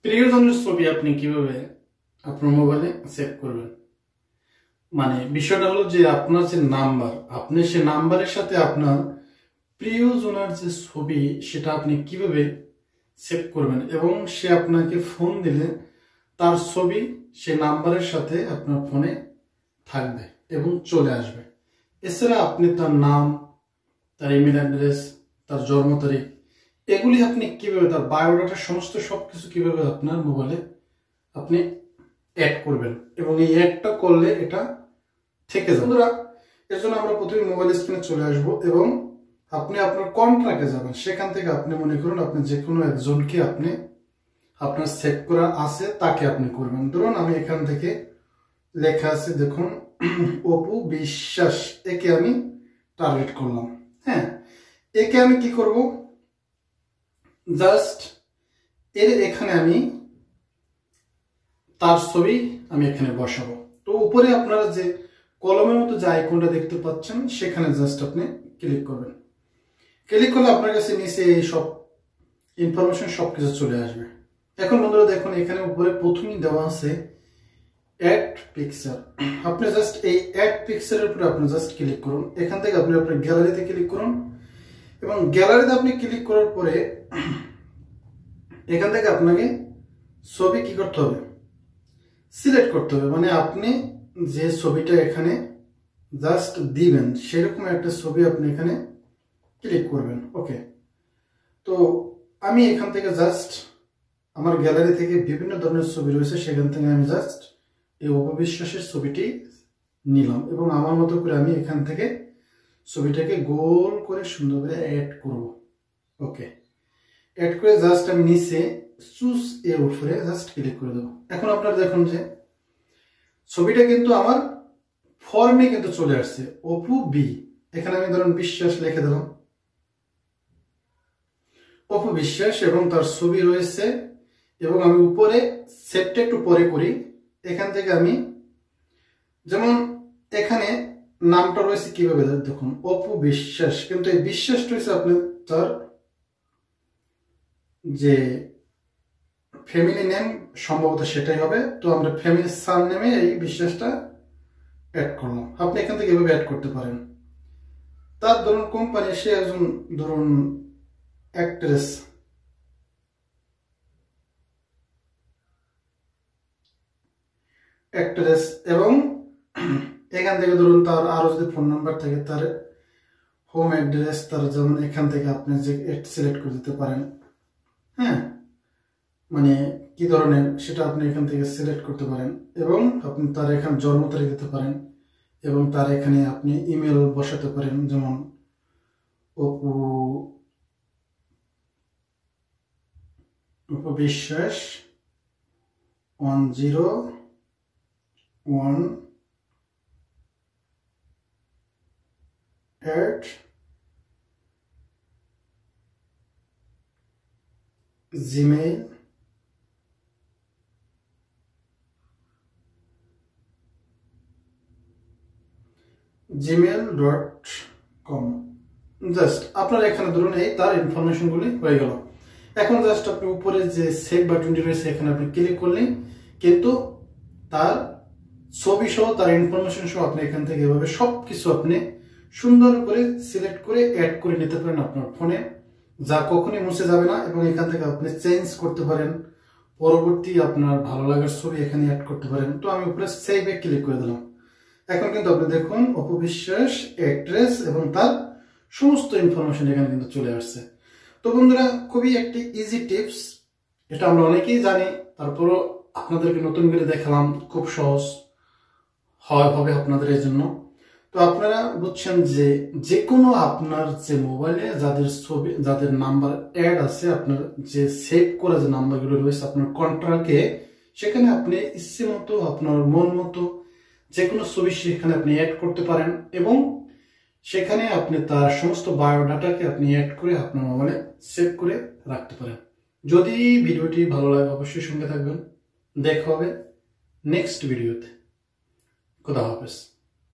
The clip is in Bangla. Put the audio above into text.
প্রিয়জনের ছবি আপনি কিভাবে আপনার মোবাইলে সেভ করবেন। মানে বিষয়টা হলো যে আপনার যে নাম্বার, আপনি সে নাম্বারের সাথে আপনার প্রিয়জনের যে ছবি সেটা আপনি কিভাবে সেভ করবেন এবং সে আপনাকে ফোন দিলে তার ছবি সে নাম্বারের সাথে আপনার ফোনে থাকবে এবং চলে আসবে। এছাড়া আপনি তার নাম, তার ইমেল অ্যাড্রেস, তার জন্ম তারিখ, এগুলি আপনি কিভাবে, তার বায়োডাটা সমস্ত সবকিছু কিভাবে আপনার মোবাইলে আপনি অ্যাড করবেন এবং এই অ্যাডটা করলে এটা থেকে যাবে। বন্ধুরা, এর জন্য আমরা প্রথমে মোবাইল স্ক্রিনে চলে আসব এবং আপনি আপনার কন্ট্রাক্টে যাবেন। সেখান থেকে আপনি মনে করুন আপনি যে কোনো একজনকে আপনি আপনার সেভ করা আছে তাকে আপনি করবেন। ধরুন আমি এখান থেকে লেখা আছে, দেখুন অপু বিশ্বাস, একে আমি টার্গেট করলাম। হ্যাঁ, একে আমি কি করব, জাস্ট এখানে আমি তার ছবি আমি এখানে বসাবো। তো উপরে আপনারা যে কলমের মতো যে আইকনটা দেখতে পাচ্ছেন সেখানে জাস্ট আপনি ক্লিক করবেন। ক্লিক করলে আপনার কাছে নিচে এই সব ইনফরমেশন সবকিছু চলে আসবে। এখন বন্ধুরা দেখুন, এখানে উপরে প্রথমেই দেওয়া আছে অ্যাড পিকচার। আপনি জাস্ট এই অ্যাড পিকচারের উপরে আপনি জাস্ট ক্লিক করুন। এখান থেকে আপনি আপনার গ্যালারিতে ক্লিক করুন এবং গ্যালারিতে আপনি ক্লিক করার পরে এখান থেকে আপনাকে ছবি কি করতে হবে, সিলেক্ট করতে হবে। মানে আপনি যে ছবিটা এখানে জাস্ট দিবেন সেরকম একটা ছবি আপনি এখানে ক্লিক করবেন। ওকে, তো আমি এখান থেকে জাস্ট আমার গ্যালারি থেকে বিভিন্ন ধরনের ছবি রয়েছে, সেখান থেকে আমি জাস্ট এই অপবিশ্বাসের ছবিটি নিলাম এবং আমার মতো করে আমি এখান থেকে ছবিটাকে গোল করে সুন্দর করে অ্যাড করব। ওকে, অ্যাড করে জাস্ট আমি নিচে চুজ এর উপরে জাস্ট ক্লিক করে দেবো। এখন আপনারা দেখুন যে ছবিটা কিন্তু আমার ফর্মে কিন্তু চলে আসছে, অপু বি। এখানে আমি ধরুন বিশ্বাস লিখে দিলাম, অপু বিশ্বাস এবং তার ছবি রয়েছে। এবং আমি উপরে সেভটা একটু পরে করি। এখান থেকে আমি যেমন এখানে নামটা রয়েছে কিভাবে দেখুন, অপু বিশ্বাস, কিন্তু এই বিশ্বাসটা হচ্ছে আপনার তার যে ফ্যামিলি নেম, সম্ভবত সেটাই হবে। তো আমরা ফ্যামিলি সার নেমে এই বিশ্বাসটা অ্যাড করলাম। আপনি এখান থেকে এভাবে অ্যাড করতে পারেন। তার ধরুন কোম্পানি, সে একজন ধরুন অ্যাক্ট্রেস, এবং এখান থেকে ধরুন তার আরো যদি ফোন নাম্বার থাকে, তার হোম অ্যাড্রেস, তার যেমন এখান থেকে আপনি যে সিলেক্ট করে দিতে পারেন। হ্যাঁ, মানে কি ধরনের সেটা আপনি এখান থেকে সিলেক্ট করতে পারেন এবং আপনি তার এখানে জন্ম তারিখ দিতে পারেন এবং তার এখানে আপনি ইমেল বসাতে পারেন, যেমন অপু বিশ্বাস 101@gmail.com। জাস্ট আপনার এখানে ধরুন এই তার ইনফরমেশন গুলি হয়ে গেল। এখন জাস্ট আপনি উপরে যে সেভ বাটনটি রয়েছে এখানে আপনি ক্লিক করলেই কিন্তু তার ছবি সহ, তার ইনফরমেশন সহ আপনি এখান থেকে এভাবে সবকিছু আপনি সুন্দর করে সিলেক্ট করে অ্যাড করে নিতে পারেন আপনার ফোনে, যা কখনোই মুছে যাবে না। এবং এখান থেকে আপনি চেঞ্জ করতে পারেন, পরবর্তী আপনার ভালো লাগার ছবি এখানে অ্যাড করতে পারেন। তো আমি উপরে সেভে ক্লিক করে দিলাম। এখন কিন্তু আপনি দেখুন অপবিশ্বাস, অ্যাড্রেস এবং তার সমস্ত ইনফরমেশন এখানে কিন্তু চলে আসছে। তো বন্ধুরা, খুবই একটি ইজি টিপস, এটা আমরা অনেকেই জানি, তারপরও আপনাদেরকে নতুন করে দেখালাম, খুব সহজ হবে আপনাদের এই জন্য। তো আপনারা বুঝছেন যে যে কোনো আপনার যে মোবাইলে যাদের ছবি, যাদের নাম্বার অ্যাড আছে, আপনার যে সেভ করা যে নাম্বারগুলো রয়েছে আপনার কন্ট্রাক্টে, সেখানে আপনি ইচ্ছে মতো আপনার মন মতো যে কোনো ছবি সেখানে আপনি অ্যাড করতে পারেন এবং সেখানে আপনি তার সমস্ত বায়োডাটাকে আপনি অ্যাড করে আপনার মোবাইলে সেভ করে রাখতে পারেন। যদি ভিডিওটি ভালো লাগে অবশ্যই সঙ্গে থাকবেন। দেখা হবে নেক্সট ভিডিওতে। খুদা হাফেজ।